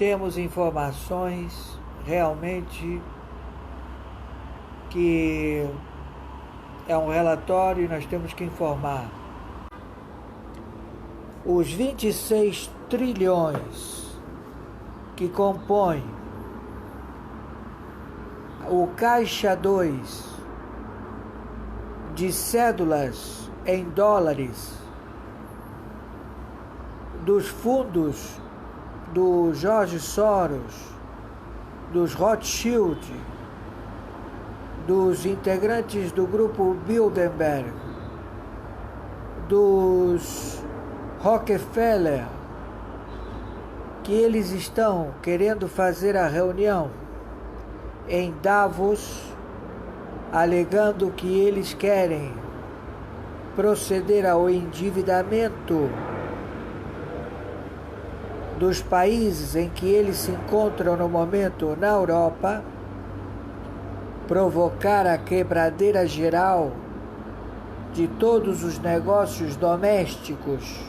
temos informações realmente que é um relatório e nós temos que informar. Os 26 trilhões que compõem o Caixa 2 de cédulas em dólares dos fundos do George Soros, dos Rothschild, dos integrantes do grupo Bilderberg, dos Rockefeller, que eles estão querendo fazer a reunião em Davos, alegando que eles querem proceder ao endividamento dos países em que eles se encontram no momento na Europa, provocar a quebradeira geral de todos os negócios domésticos,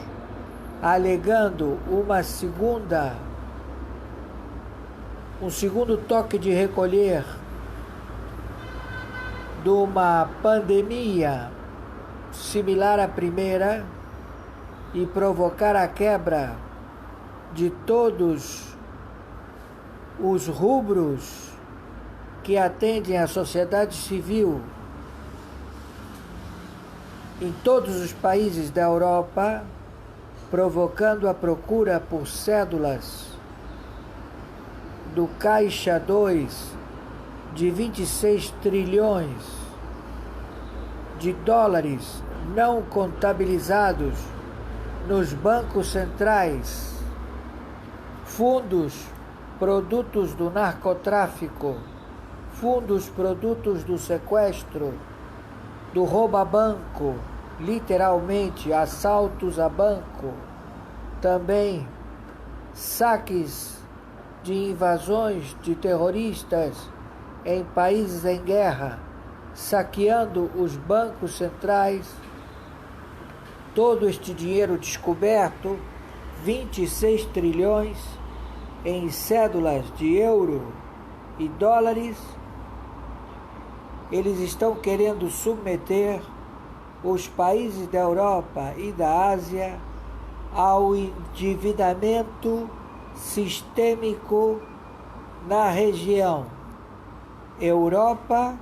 alegando um segundo toque de recolher de uma pandemia similar à primeira e provocar a quebra de todos os rubros que atendem à sociedade civil em todos os países da Europa, provocando a procura por cédulas do Caixa 2 de 26 trilhões de dólares não contabilizados nos bancos centrais, fundos produtos do narcotráfico, fundos produtos do sequestro, do rouba-banco, literalmente assaltos a banco, também saques de invasões de terroristas em países em guerra, saqueando os bancos centrais, todo este dinheiro descoberto, 26 trilhões em cédulas de euro e dólares, eles estão querendo submeter os países da Europa e da Ásia ao endividamento sistêmico na região Europa,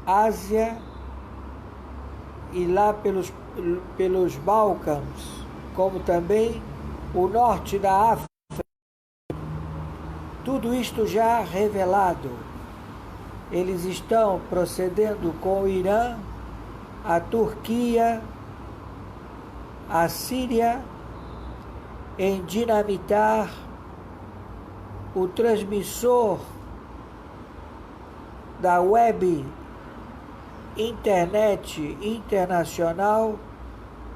Ásia e lá pelos Balcãs, como também o norte da África. Tudo isto já revelado. Eles estão procedendo com o Irã, a Turquia, a Síria, em dinamitar o transmissor da web internet internacional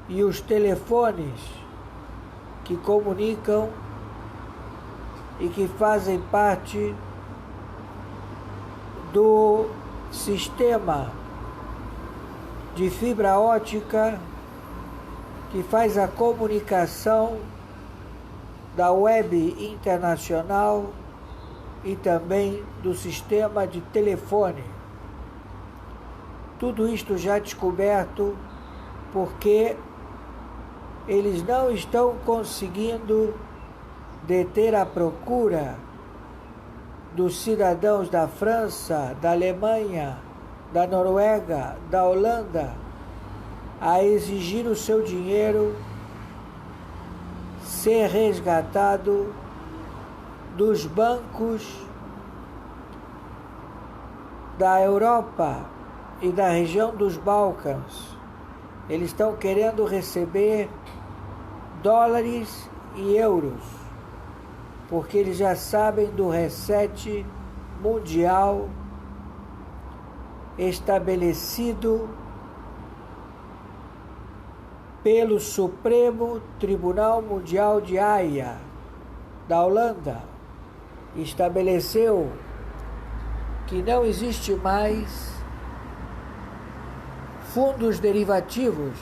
e os telefones que comunicam e que fazem parte do sistema de fibra ótica que faz a comunicação da web internacional e também do sistema de telefone. Tudo isto já descoberto porque eles não estão conseguindo deter a procura dos cidadãos da França, da Alemanha, da Noruega, da Holanda, a exigir o seu dinheiro ser resgatado dos bancos da Europa e da região dos Balcãs. Eles estão querendo receber dólares e euros, porque eles já sabem do reset mundial estabelecido pelo Supremo Tribunal Mundial de Haia, da Holanda. Estabeleceu que não existe mais fundos derivativos,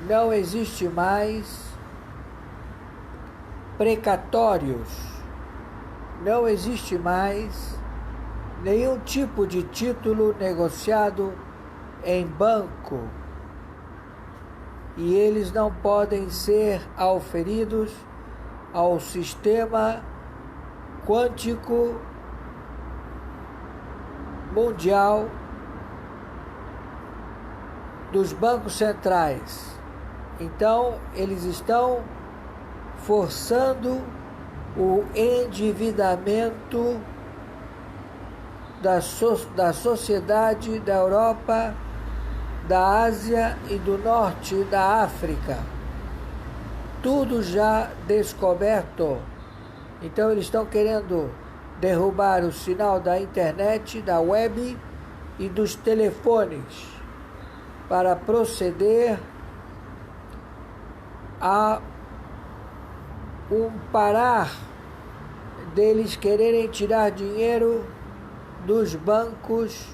não existe mais precatórios. Não existe mais nenhum tipo de título negociado em banco e eles não podem ser auferidos ao sistema quântico mundial dos bancos centrais. Então, eles estão forçando o endividamento da sociedade da Europa, da Ásia e do norte da África. Tudo já descoberto. Então eles estão querendo derrubar o sinal da internet, da web e dos telefones para proceder a parar deles quererem tirar dinheiro dos bancos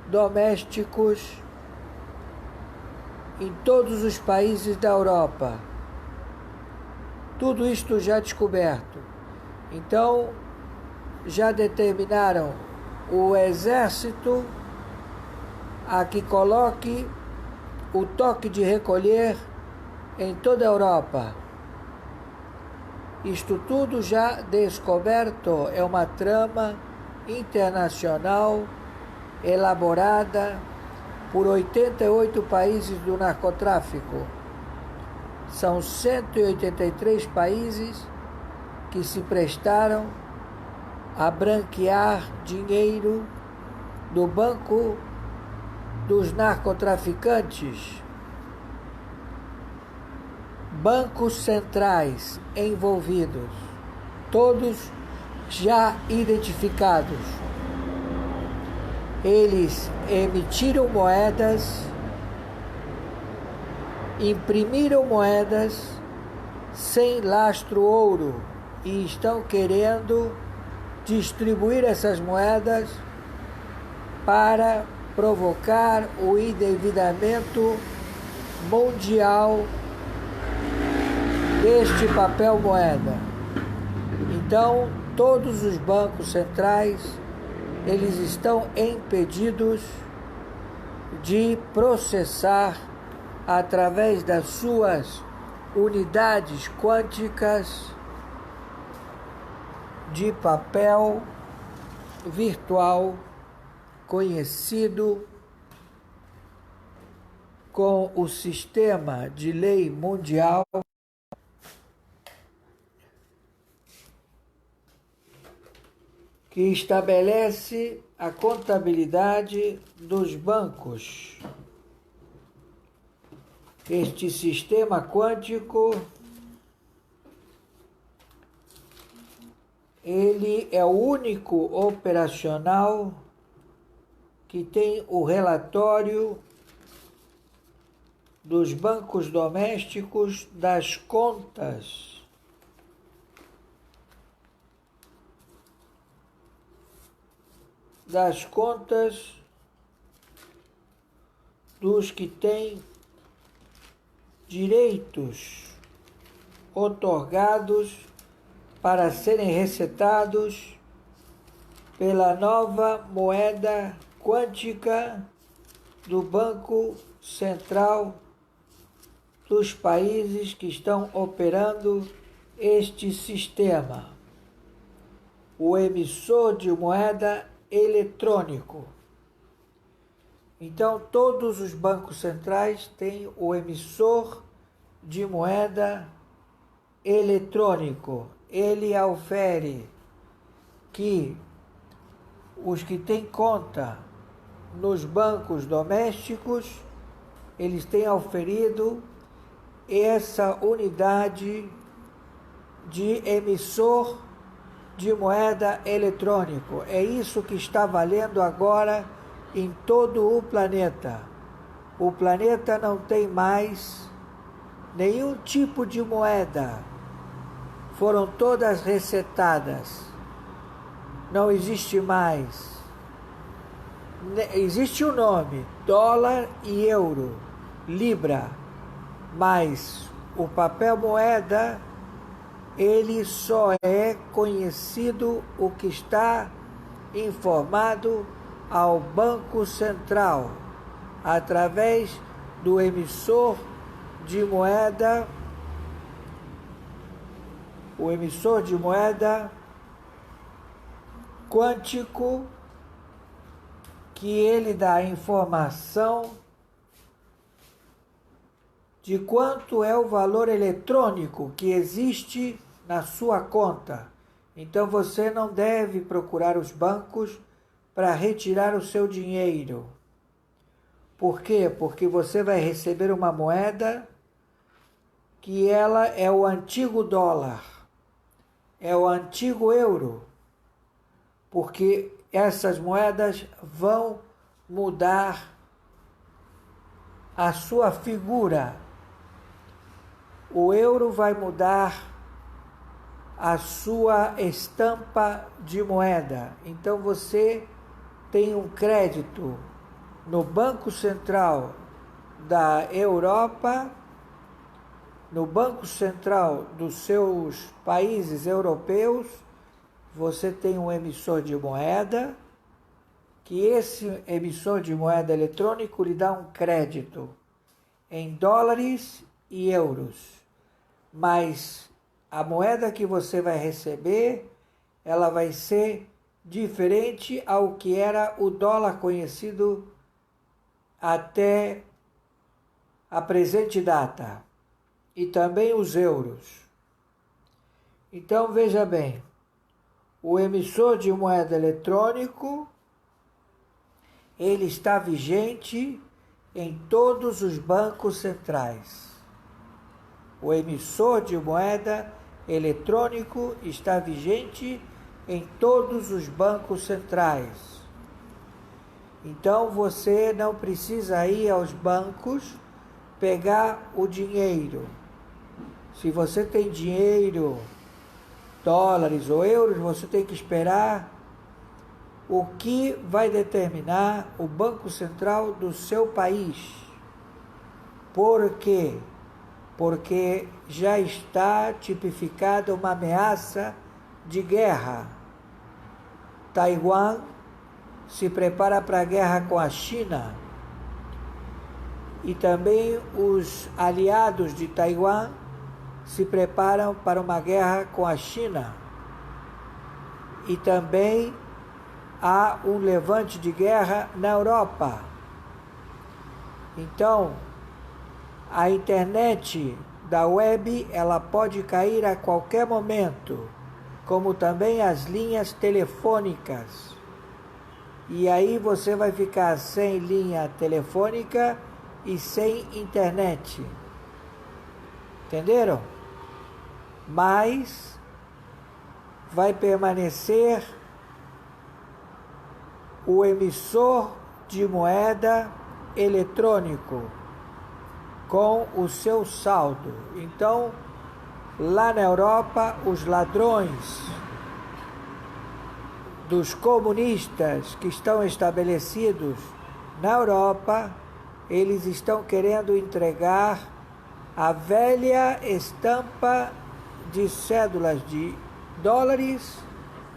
domésticos em todos os países da Europa. Tudo isto já descoberto. Então, já determinaram o exército a que coloque o toque de recolher em toda a Europa. Isto tudo já descoberto, é uma trama internacional elaborada por 88 países do narcotráfico. São 183 países que se prestaram a branquear dinheiro do banco dos narcotraficantes. Bancos centrais envolvidos, todos já identificados. Eles emitiram moedas, imprimiram moedas sem lastro ouro e estão querendo distribuir essas moedas para provocar o endividamento mundial deste papel moeda. Então, todos os bancos centrais, eles estão impedidos de processar através das suas unidades quânticas de papel virtual conhecido com o sistema de lei mundial que estabelece a contabilidade dos bancos. Este sistema quântico, ele é o único operacional que tem o relatório dos bancos domésticos das contas dos que têm direitos outorgados para serem recetados pela nova moeda quântica do Banco Central dos países que estão operando este sistema, o emissor de moeda eletrônico. Então, todos os bancos centrais têm o emissor de moeda eletrônico. Ele aufere que os que têm conta nos bancos domésticos, eles têm auferido essa unidade de emissor de moeda eletrônico. É isso que está valendo agora em todo o planeta. O planeta não tem mais nenhum tipo de moeda. Foram todas resetadas. Não existe mais. Existe o nome, dólar e euro, libra, mas o papel moeda ele só é conhecido o que está informado ao Banco Central, através do emissor de moeda, o emissor de moeda quântico, que ele dá a informação de quanto é o valor eletrônico que existe na sua conta. Então você não deve procurar os bancos para retirar o seu dinheiro. Por quê? Porque você vai receber uma moeda que ela é o antigo dólar, é o antigo euro, porque essas moedas vão mudar a sua figura. O euro vai mudar a sua estampa de moeda. Então você tem um crédito no Banco Central da Europa, no Banco Central dos seus países europeus, você tem um emissor de moeda, que esse emissor de moeda eletrônico lhe dá um crédito em dólares e euros. Mas a moeda que você vai receber, ela vai ser diferente ao que era o dólar conhecido até a presente data, e também os euros. Então veja bem, o emissor de moeda eletrônico, ele está vigente em todos os bancos centrais. O emissor de moeda eletrônico está vigente em todos os bancos centrais. Então você não precisa ir aos bancos pegar o dinheiro. Se você tem dinheiro, dólares ou euros, você tem que esperar o que vai determinar o Banco Central do seu país. Por quê? Porque já está tipificada uma ameaça de guerra. Taiwan se prepara para a guerra com a China, e também os aliados de Taiwan se preparam para uma guerra com a China. E também há um levante de guerra na Europa. Então, a internet da web, ela pode cair a qualquer momento, como também as linhas telefônicas. E aí você vai ficar sem linha telefônica e sem internet. Entenderam? Mas vai permanecer o emissor de moeda eletrônico com o seu saldo. Então, lá na Europa, os ladrões dos comunistas que estão estabelecidos na Europa, eles estão querendo entregar a velha estampa de cédulas de dólares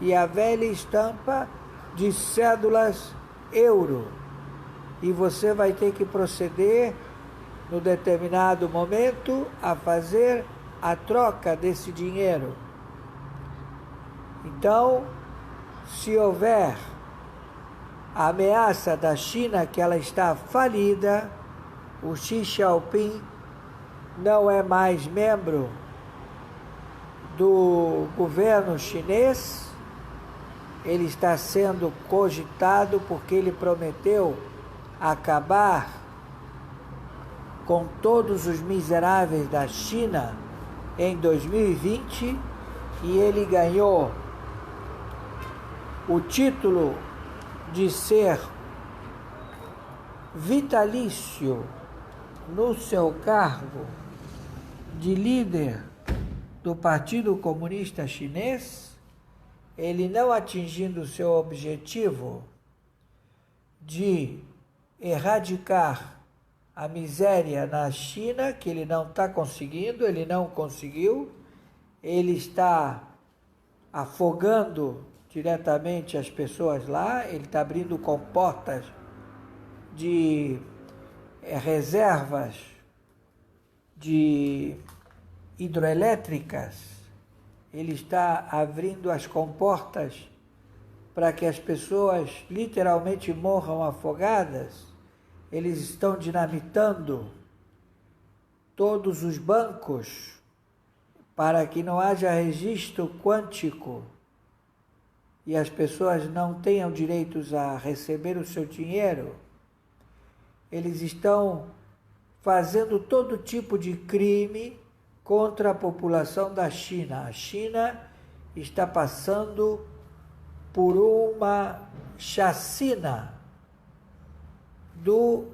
e a velha estampa de cédulas euro. E você vai ter que proceder, no determinado momento, a fazer a troca desse dinheiro. Então, se houver a ameaça da China, que ela está falida, o Xi Jinping não é mais membro do governo chinês, ele está sendo cogitado porque ele prometeu acabar com todos os miseráveis da China em 2020, e ele ganhou o título de ser vitalício no seu cargo de líder do Partido Comunista Chinês, ele não atingindo o seu objetivo de erradicar a miséria na China, que ele não está conseguindo, ele não conseguiu, ele está afogando diretamente as pessoas lá, ele está abrindo comportas de reservas de hidroelétricas, ele está abrindo as comportas para que as pessoas literalmente morram afogadas, eles estão dinamitando todos os bancos para que não haja registro quântico e as pessoas não tenham direitos a receber o seu dinheiro. Eles estão fazendo todo tipo de crime contra a população da China. A China está passando por uma chacina do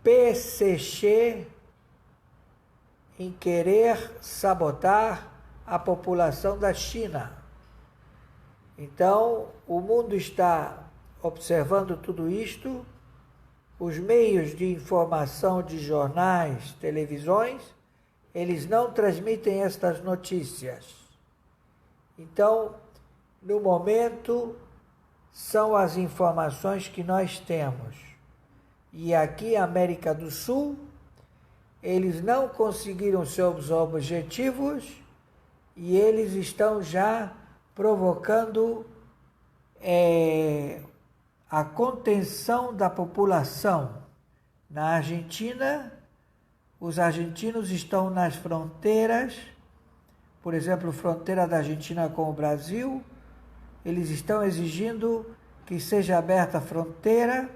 PCC em querer sabotar a população da China. Então, o mundo está observando tudo isto, os meios de informação de jornais, televisões, eles não transmitem estas notícias. Então, no momento, são as informações que nós temos. E aqui, América do Sul, eles não conseguiram seus objetivos e eles estão já provocando a contenção da população. Na Argentina, os argentinos estão nas fronteiras, por exemplo, fronteira da Argentina com o Brasil, eles estão exigindo que seja aberta a fronteira,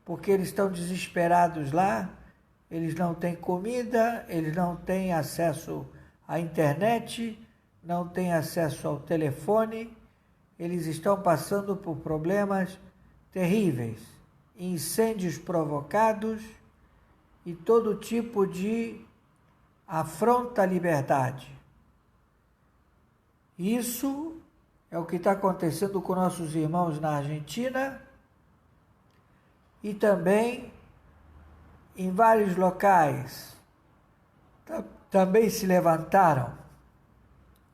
porque eles estão desesperados lá, eles não têm comida, eles não têm acesso à internet, não têm acesso ao telefone, eles estão passando por problemas terríveis, incêndios provocados e todo tipo de afronta à liberdade. Isso é o que está acontecendo com nossos irmãos na Argentina e também em vários locais. Também se levantaram.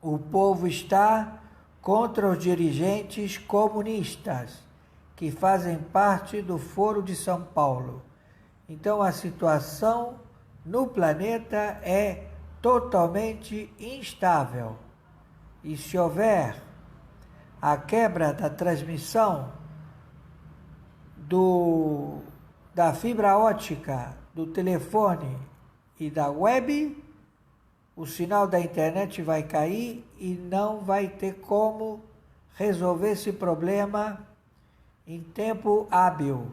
O povo está contra os dirigentes comunistas que fazem parte do Foro de São Paulo. Então a situação no planeta é totalmente instável. E se houver a quebra da transmissão da fibra ótica, do telefone e da web, o sinal da internet vai cair e não vai ter como resolver esse problema em tempo hábil,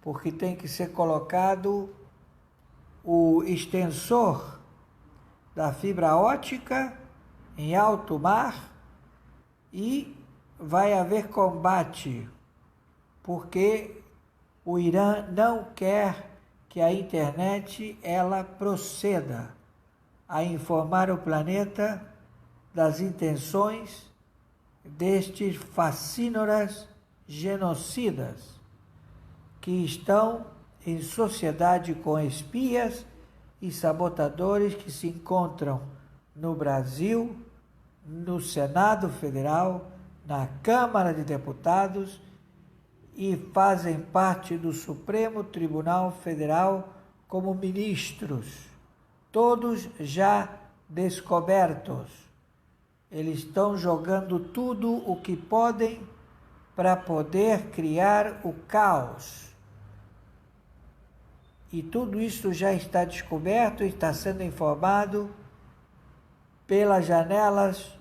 porque tem que ser colocado o extensor da fibra ótica em alto mar e vai haver combate, porque o Irã não quer que a internet ela proceda a informar o planeta das intenções destes facínoras genocidas que estão em sociedade com espias e sabotadores que se encontram no Brasil, no Senado Federal, na Câmara de Deputados e fazem parte do Supremo Tribunal Federal como ministros, todos já descobertos. Eles estão jogando tudo o que podem para poder criar o caos. E tudo isso já está descoberto e está sendo informado pelas janelas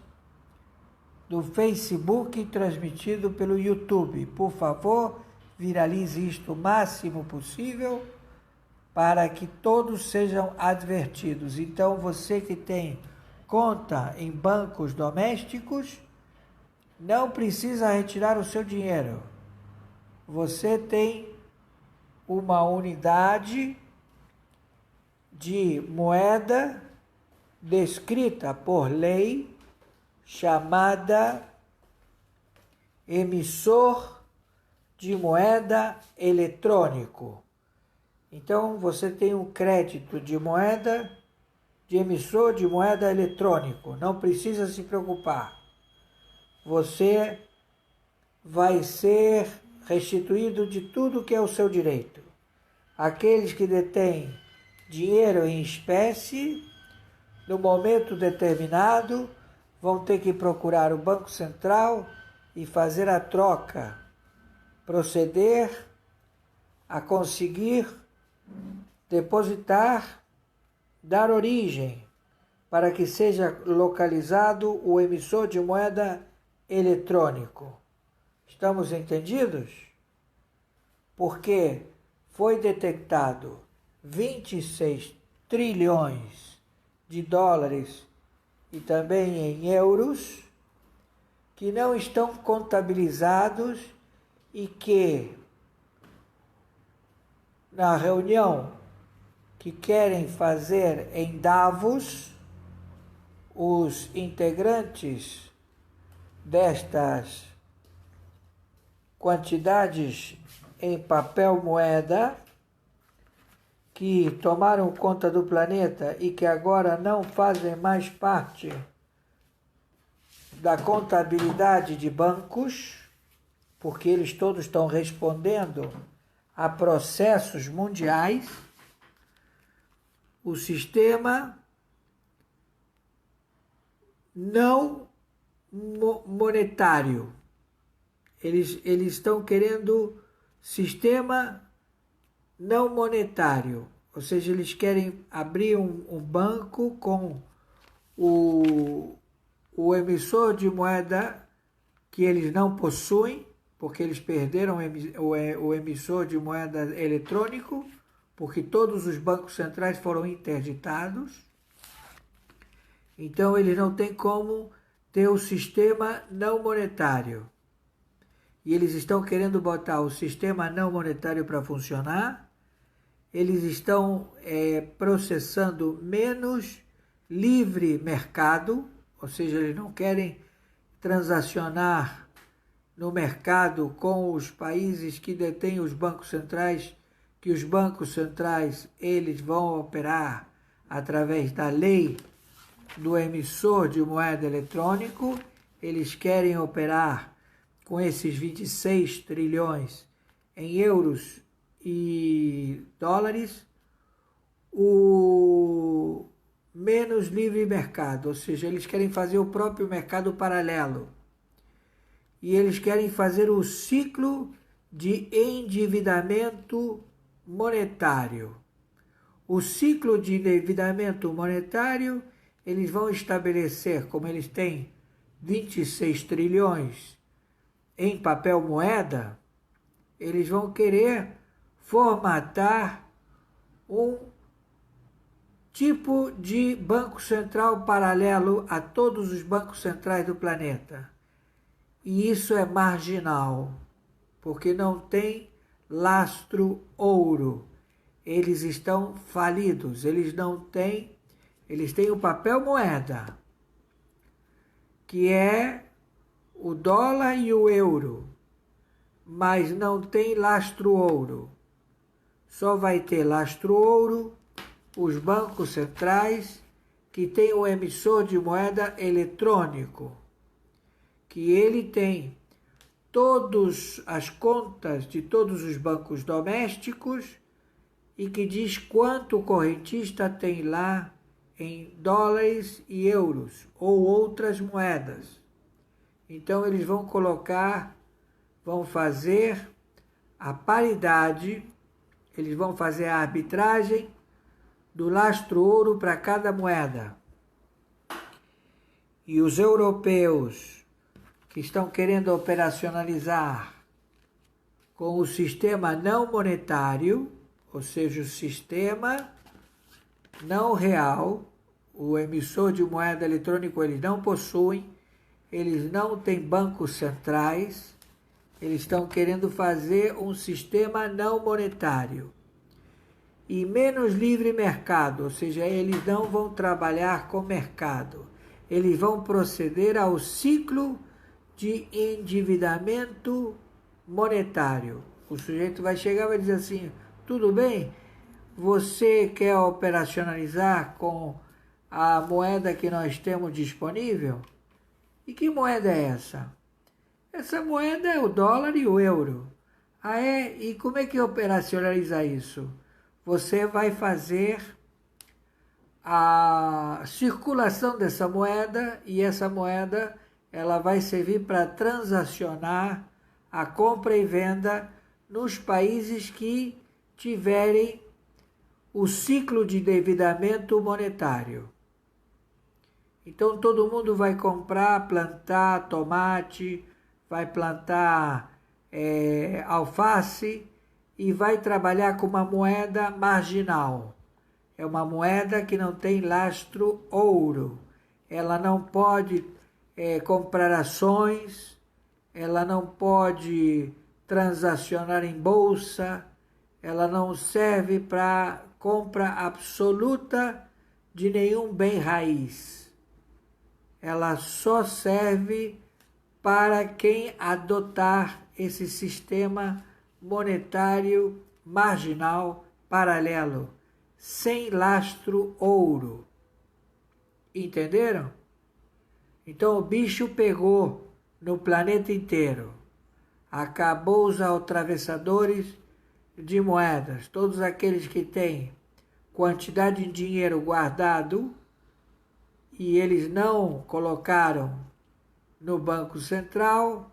do Facebook transmitido pelo YouTube. Por favor, viralize isto o máximo possível para que todos sejam advertidos. Então, você que tem conta em bancos domésticos, não precisa retirar o seu dinheiro. Você tem uma unidade de moeda descrita por lei chamada emissor de moeda eletrônico. Então, você tem um crédito de moeda de emissor de moeda eletrônico. Não precisa se preocupar. Você vai ser restituído de tudo que é o seu direito. Aqueles que detêm dinheiro em espécie, no momento determinado, vão ter que procurar o Banco Central e fazer a troca, proceder a conseguir depositar, dar origem para que seja localizado o emissor de moeda eletrônico. Estamos entendidos? Porque foi detectado 26 trilhões de dólares e também em euros que não estão contabilizados e que na reunião que querem fazer em Davos, os integrantes destas quantidades em papel moeda que tomaram conta do planeta e que agora não fazem mais parte da contabilidade de bancos, porque eles todos estão respondendo a processos mundiais, o sistema não monetário. Eles estão querendo sistema não monetário, ou seja, eles querem abrir um banco com o emissor de moeda que eles não possuem, porque eles perderam o emissor de moeda eletrônico, porque todos os bancos centrais foram interditados. Então, eles não têm como ter o sistema não monetário. E eles estão querendo botar o sistema não monetário para funcionar. Eles estão processando menos livre mercado, ou seja, eles não querem transacionar no mercado com os países que detêm os bancos centrais, que os bancos centrais eles vão operar através da lei do emissor de moeda eletrônico. Eles querem operar com esses 26 trilhões em euros e dólares, o menos livre mercado, ou seja, eles querem fazer o próprio mercado paralelo. E eles querem fazer o ciclo de endividamento monetário. O ciclo de endividamento monetário, eles vão estabelecer, como eles têm 26 trilhões em papel moeda, eles vão querer formatar um tipo de banco central paralelo a todos os bancos centrais do planeta. E isso é marginal, porque não tem lastro ouro. Eles estão falidos, eles têm o papel moeda, que é o dólar e o euro, mas não tem lastro ouro. Só vai ter lastro ouro os bancos centrais que têm o emissor de moeda eletrônico, que ele tem todas as contas de todos os bancos domésticos e que diz quanto o correntista tem lá em dólares e euros ou outras moedas. Então eles vão fazer a paridade, eles vão fazer a arbitragem do lastro ouro para cada moeda. E os europeus que estão querendo operacionalizar com o sistema não monetário, ou seja, o sistema não real, o emissor de moeda eletrônico eles não possuem, eles não têm bancos centrais, eles estão querendo fazer um sistema não monetário. E menos livre mercado, ou seja, eles não vão trabalhar com mercado. Eles vão proceder ao ciclo de endividamento monetário. O sujeito vai chegar e vai dizer assim, tudo bem, você quer operacionalizar com a moeda que nós temos disponível. E que moeda é essa? Essa moeda é o dólar e o euro. Ah, é? E como é que operacionaliza isso? Você vai fazer a circulação dessa moeda e essa moeda ela vai servir para transacionar a compra e venda nos países que tiverem o ciclo de endividamento monetário. Então todo mundo vai comprar, plantar tomate, vai plantar alface e vai trabalhar com uma moeda marginal. É uma moeda que não tem lastro ouro. Ela não pode comprar ações, ela não pode transacionar em bolsa, ela não serve para compra absoluta de nenhum bem raiz. Ela só serve para quem adotar esse sistema monetário marginal paralelo, sem lastro ouro. Entenderam? Então o bicho pegou no planeta inteiro. Acabou os atravessadores de moedas. Todos aqueles que têm quantidade de dinheiro guardado e eles não colocaram no Banco Central,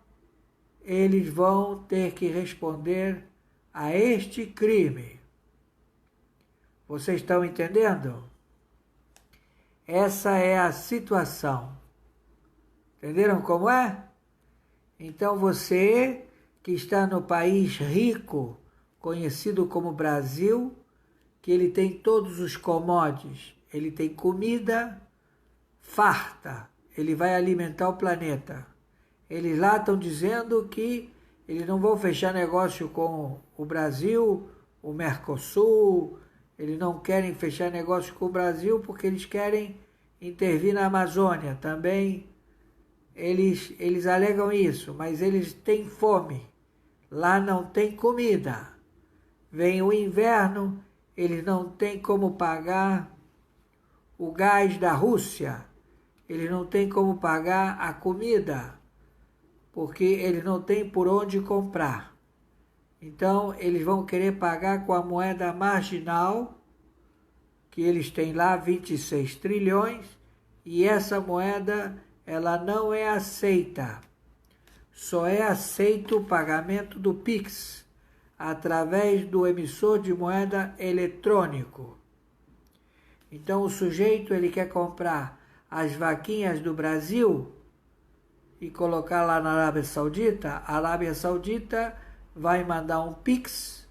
eles vão ter que responder a este crime. Vocês estão entendendo? Essa é a situação. Entenderam como é? Então você que está no país rico, conhecido como Brasil, que ele tem todos os commodities, ele tem comida farta, ele vai alimentar o planeta. Eles lá estão dizendo que eles não vão fechar negócio com o Brasil, o Mercosul, eles não querem fechar negócio com o Brasil porque eles querem intervir na Amazônia também. Eles alegam isso, mas eles têm fome. Lá não tem comida. Vem o inverno, eles não têm como pagar o gás da Rússia. Eles não têm como pagar a comida, porque eles não têm por onde comprar. Então, eles vão querer pagar com a moeda marginal, que eles têm lá 26 trilhões, e essa moeda, ela não é aceita. Só é aceito o pagamento do Pix, através do emissor de moeda eletrônico. Então, o sujeito, ele quer comprar as vaquinhas do Brasil e colocar lá na Arábia Saudita. A Arábia Saudita vai mandar um Pix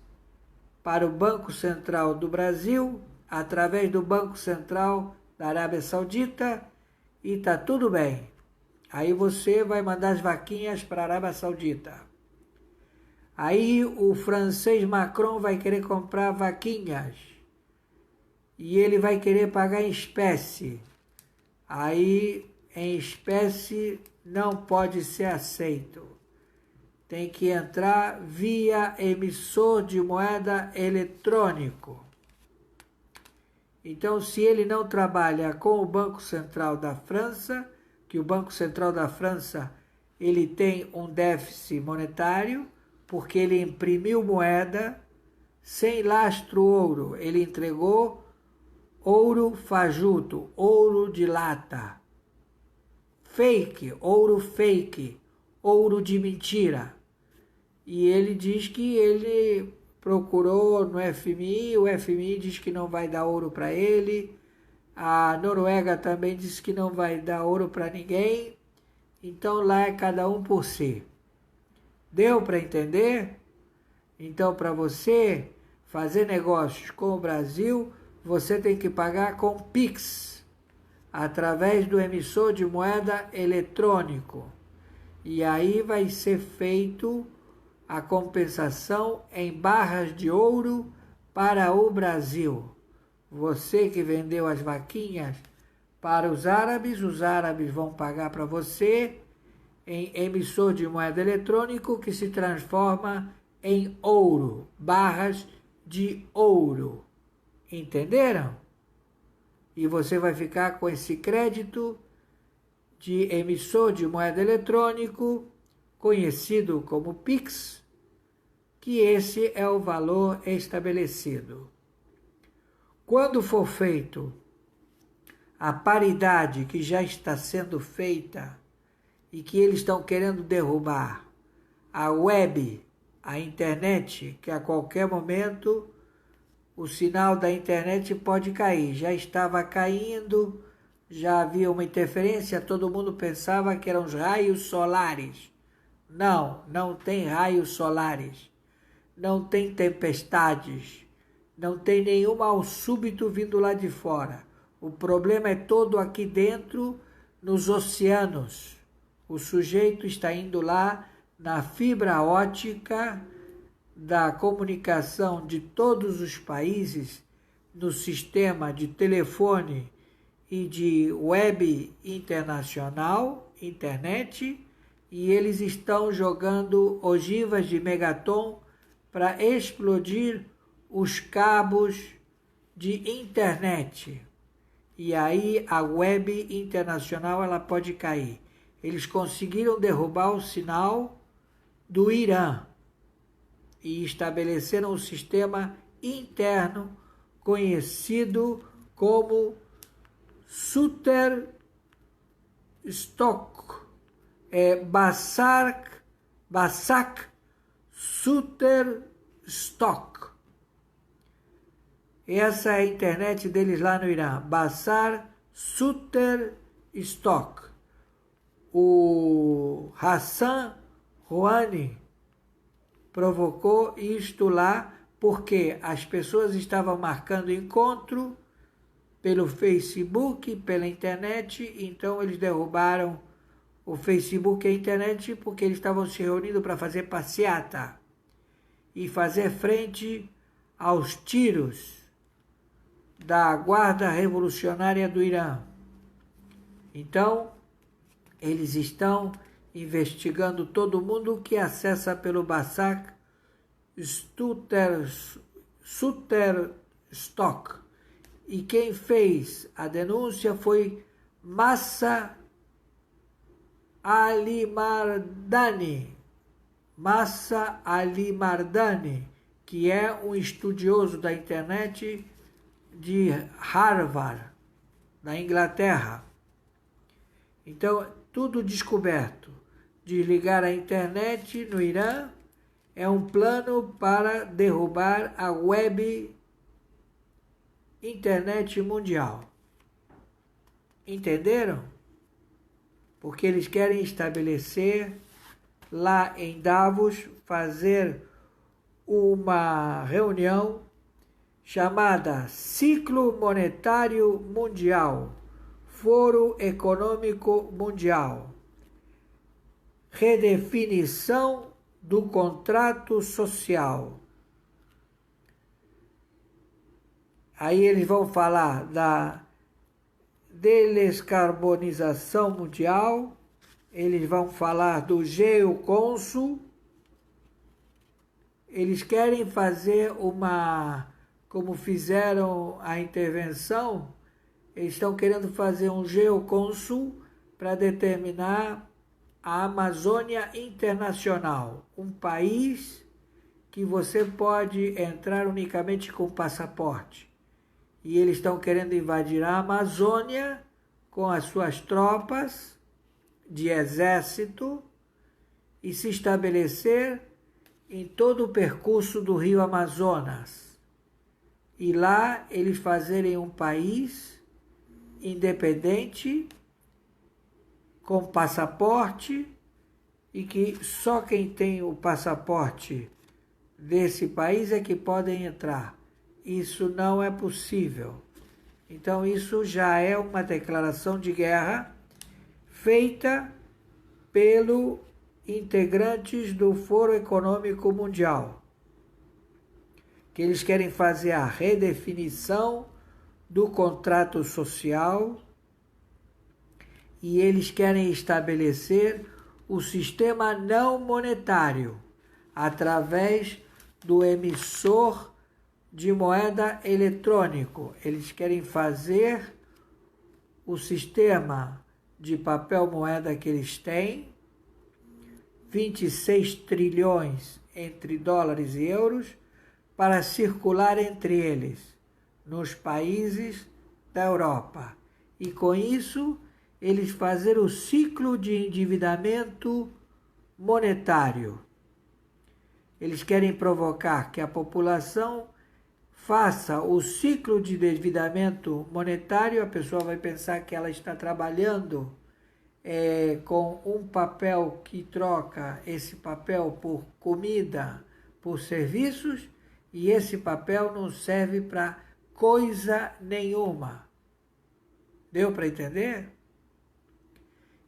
para o Banco Central do Brasil, através do Banco Central da Arábia Saudita, e tá tudo bem. Aí você vai mandar as vaquinhas para a Arábia Saudita. Aí o francês Macron vai querer comprar vaquinhas e ele vai querer pagar em espécie. Aí, em espécie, não pode ser aceito. Tem que entrar via emissor de moeda eletrônico. Então, se ele não trabalha com o Banco Central da França, que o Banco Central da França ele tem um déficit monetário, porque ele imprimiu moeda sem lastro ouro. Ele entregou ouro fajuto, ouro de lata, fake, ouro de mentira. E ele diz que ele procurou no FMI, o FMI diz que não vai dar ouro para ele, a Noruega também diz que não vai dar ouro para ninguém, então lá é cada um por si. Deu para entender? Então, para você fazer negócios com o Brasil, você tem que pagar com Pix, através do emissor de moeda eletrônico. E aí vai ser feito a compensação em barras de ouro para o Brasil. Você que vendeu as vaquinhas para os árabes vão pagar para você em emissor de moeda eletrônico que se transforma em ouro, barras de ouro. Entenderam? e você vai ficar com esse crédito de emissor de moeda eletrônico, conhecido como Pix, que esse é o valor estabelecido. Quando for feito a paridade que já está sendo feita e que eles estão querendo derrubar, a web, a internet, que a qualquer momento o sinal da internet pode cair. Já estava caindo, já havia uma interferência, todo mundo pensava que eram os raios solares. Não, não tem raios solares, não tem tempestades, não tem nenhum mal súbito vindo lá de fora. O problema é todo aqui dentro, nos oceanos. O sujeito está indo lá na fibra ótica da comunicação de todos os países, no sistema de telefone e de web internacional, internet, e eles estão jogando ogivas de megaton para explodir os cabos de internet. E aí a web internacional ela pode cair. Eles conseguiram derrubar o sinal do Irã e estabeleceram um sistema interno conhecido como Shutterstock, Bassak Shutterstock. Essa é a internet deles lá no Irã, Bassak Shutterstock. O Hassan Rouhani provocou isto lá porque as pessoas estavam marcando encontro pelo Facebook, pela internet, então eles derrubaram o Facebook e a internet porque eles estavam se reunindo para fazer passeata e fazer frente aos tiros da Guarda Revolucionária do Irã. Então, eles estão investigando todo mundo que acessa pelo Bassak Shutterstock. E quem fez a denúncia foi Massa Alimardani. Massa Alimardani, que é um estudioso da internet de Harvard, da Inglaterra. Então, tudo descoberto. Desligar a internet no Irã é um plano para derrubar a web internet mundial. Entenderam? Porque eles querem estabelecer lá em Davos, fazer uma reunião chamada Ciclo Monetário Mundial, Foro Econômico Mundial, redefinição do contrato social. Aí eles vão falar da descarbonização mundial, eles vão falar do geocônsul, eles querem fazer como fizeram a intervenção, eles estão querendo fazer um geocônsul para determinar a Amazônia Internacional, um país que você pode entrar unicamente com passaporte. E eles estão querendo invadir a Amazônia com as suas tropas de exército e se estabelecer em todo o percurso do rio Amazonas. E lá eles fazerem um país independente, com passaporte, e que só quem tem o passaporte desse país é que podem entrar. Isso não é possível. Então isso já é uma declaração de guerra feita pelos integrantes do Foro Econômico Mundial, que eles querem fazer a redefinição do contrato social e eles querem estabelecer o sistema não monetário através do emissor de moeda eletrônico. Eles querem fazer o sistema de papel moeda que eles têm, 26 trilhões entre dólares e euros, para circular entre eles, nos países da Europa. E com isso, eles fazem o ciclo de endividamento monetário. Eles querem provocar que a população faça o ciclo de endividamento monetário. A pessoa vai pensar que ela está trabalhando com um papel que troca esse papel por comida, por serviços, e esse papel não serve para coisa nenhuma. Deu para entender?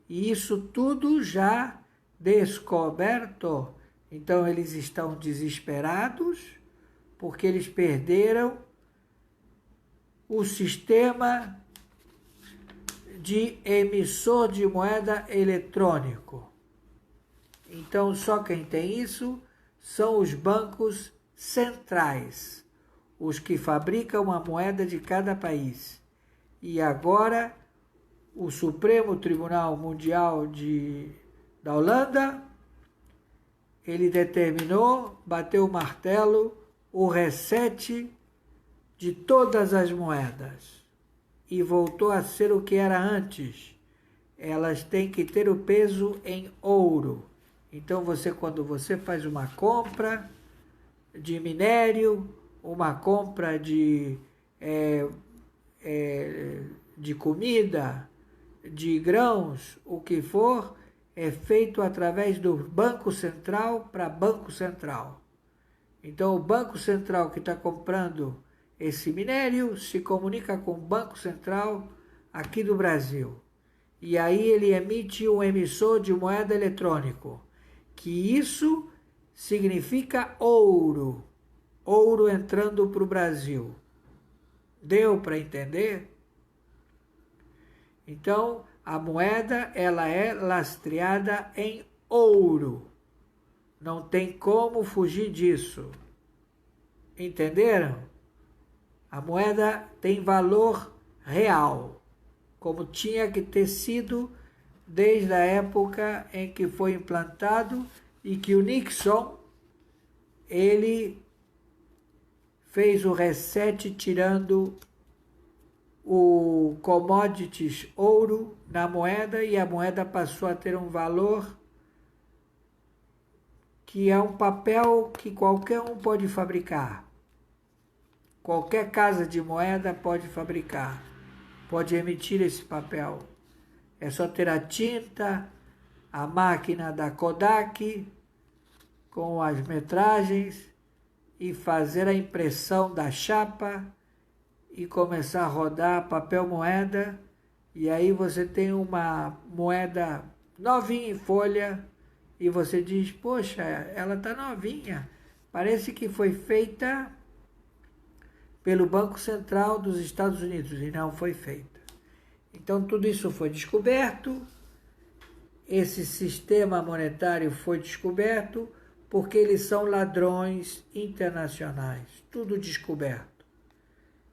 E isso tudo já descoberto. Então eles estão desesperados porque eles perderam o sistema de emissor de moeda eletrônico. Então só quem tem isso são os bancos centrais, os que fabricam a moeda de cada país. E agora o Supremo Tribunal Mundial da Holanda, ele determinou, bateu o martelo, o reset de todas as moedas. E voltou a ser o que era antes. Elas têm que ter o peso em ouro. Então quando você faz uma compra de minério, uma compra de comida, de grãos, o que for, é feito através do Banco Central para Banco Central. Então o Banco Central que está comprando esse minério se comunica com o Banco Central aqui do Brasil. E aí ele emite um emissor de moeda eletrônico, que isso significa ouro. Ouro entrando para o Brasil. Deu para entender? Então, a moeda ela é lastreada em ouro. Não tem como fugir disso. Entenderam? A moeda tem valor real, como tinha que ter sido desde a época em que foi implantado e que o Nixon, ele fez o reset tirando o commodities ouro na moeda, e a moeda passou a ter um valor que é um papel que qualquer um pode fabricar. Qualquer casa de moeda pode fabricar, pode emitir esse papel. É só ter a tinta, a máquina da Kodak com as metragens e fazer a impressão da chapa e começar a rodar papel moeda, e aí você tem uma moeda novinha em folha e você diz, poxa, ela está novinha, parece que foi feita pelo Banco Central dos Estados Unidos, e não foi feita. Então tudo isso foi descoberto, esse sistema monetário foi descoberto porque eles são ladrões internacionais, tudo descoberto.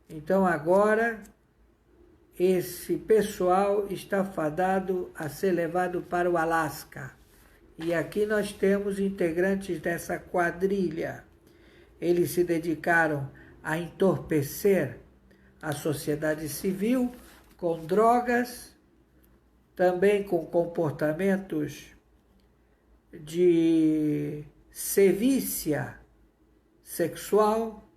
Então agora esse pessoal está fadado a ser levado para o Alasca. E aqui nós temos integrantes dessa quadrilha. Eles se dedicaram a entorpecer a sociedade civil com drogas, também com comportamentos de sevícia sexual,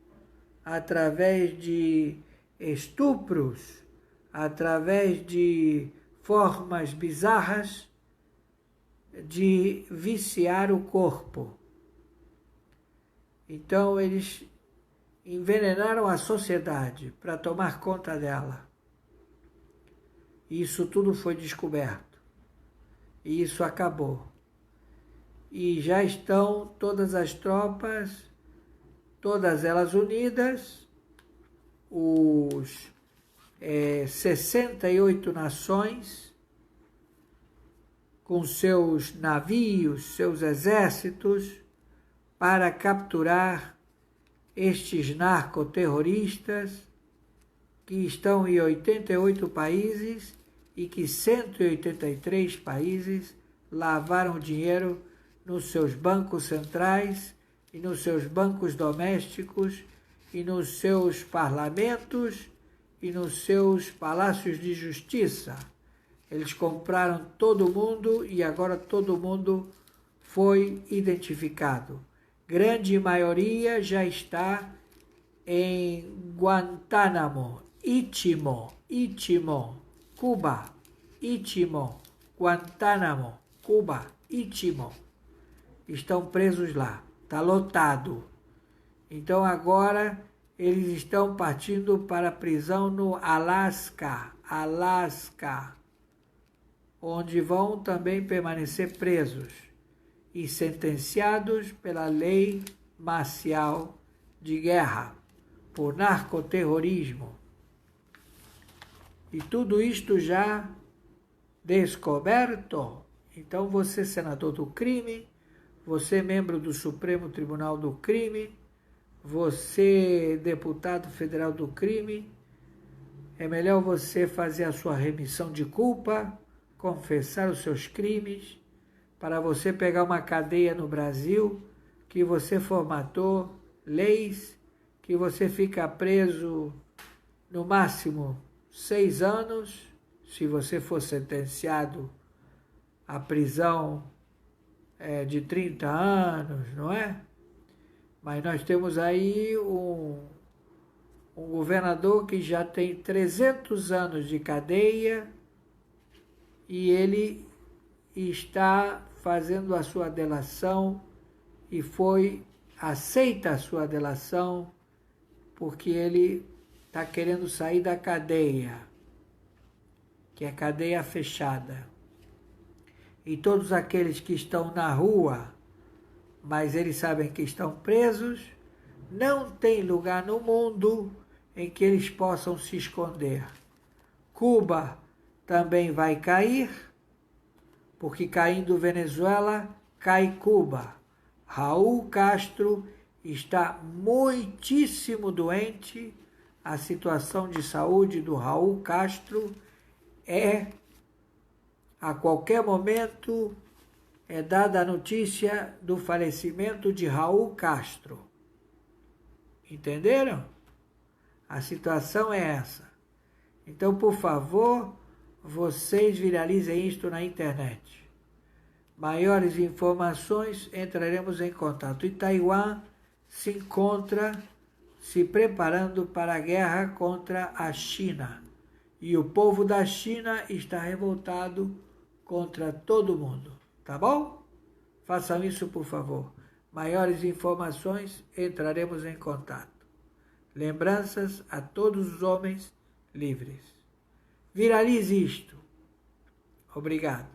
através de estupros, através de formas bizarras de viciar o corpo. Então eles envenenaram a sociedade para tomar conta dela. Isso tudo foi descoberto. E isso acabou. E já estão todas as tropas, todas elas unidas, os 68 nações, com seus navios, seus exércitos, para capturar estes narcoterroristas que estão em 88 países e que 183 países lavaram dinheiro nos seus bancos centrais e nos seus bancos domésticos e nos seus parlamentos e nos seus palácios de justiça. Eles compraram todo mundo e agora todo mundo foi identificado. Grande maioria já está em Guantánamo, Istmo, Cuba, Istmo, Guantánamo, Cuba, Istmo. Estão presos lá, está lotado. Então agora eles estão partindo para a prisão no Alasca, onde vão também permanecer presos e sentenciados pela lei marcial de guerra, por narcoterrorismo. E tudo isto já descoberto. Então você, senador do crime, você, membro do Supremo Tribunal do Crime, você, deputado federal do crime, é melhor você fazer a sua remissão de culpa, confessar os seus crimes, para você pegar uma cadeia no Brasil, que você formatou leis, que você fica preso no máximo 6 anos, se você for sentenciado à prisão de 30 anos, não é? Mas nós temos aí um governador que já tem 300 anos de cadeia e ele está fazendo a sua delação e aceita a sua delação porque ele está querendo sair da cadeia, que é cadeia fechada. E todos aqueles que estão na rua, mas eles sabem que estão presos, não tem lugar no mundo em que eles possam se esconder. Cuba também vai cair, porque caindo Venezuela, cai Cuba. Raul Castro está muitíssimo doente. A situação de saúde do Raul Castro a qualquer momento, é dada a notícia do falecimento de Raul Castro. Entenderam? A situação é essa. Então, por favor, vocês viralizem isto na internet. Maiores informações, entraremos em contato. E Taiwan se encontra se preparando para a guerra contra a China. E o povo da China está revoltado contra todo mundo. Tá bom? Façam isso, por favor. Maiores informações, entraremos em contato. Lembranças a todos os homens livres. Viralize isto. Obrigado.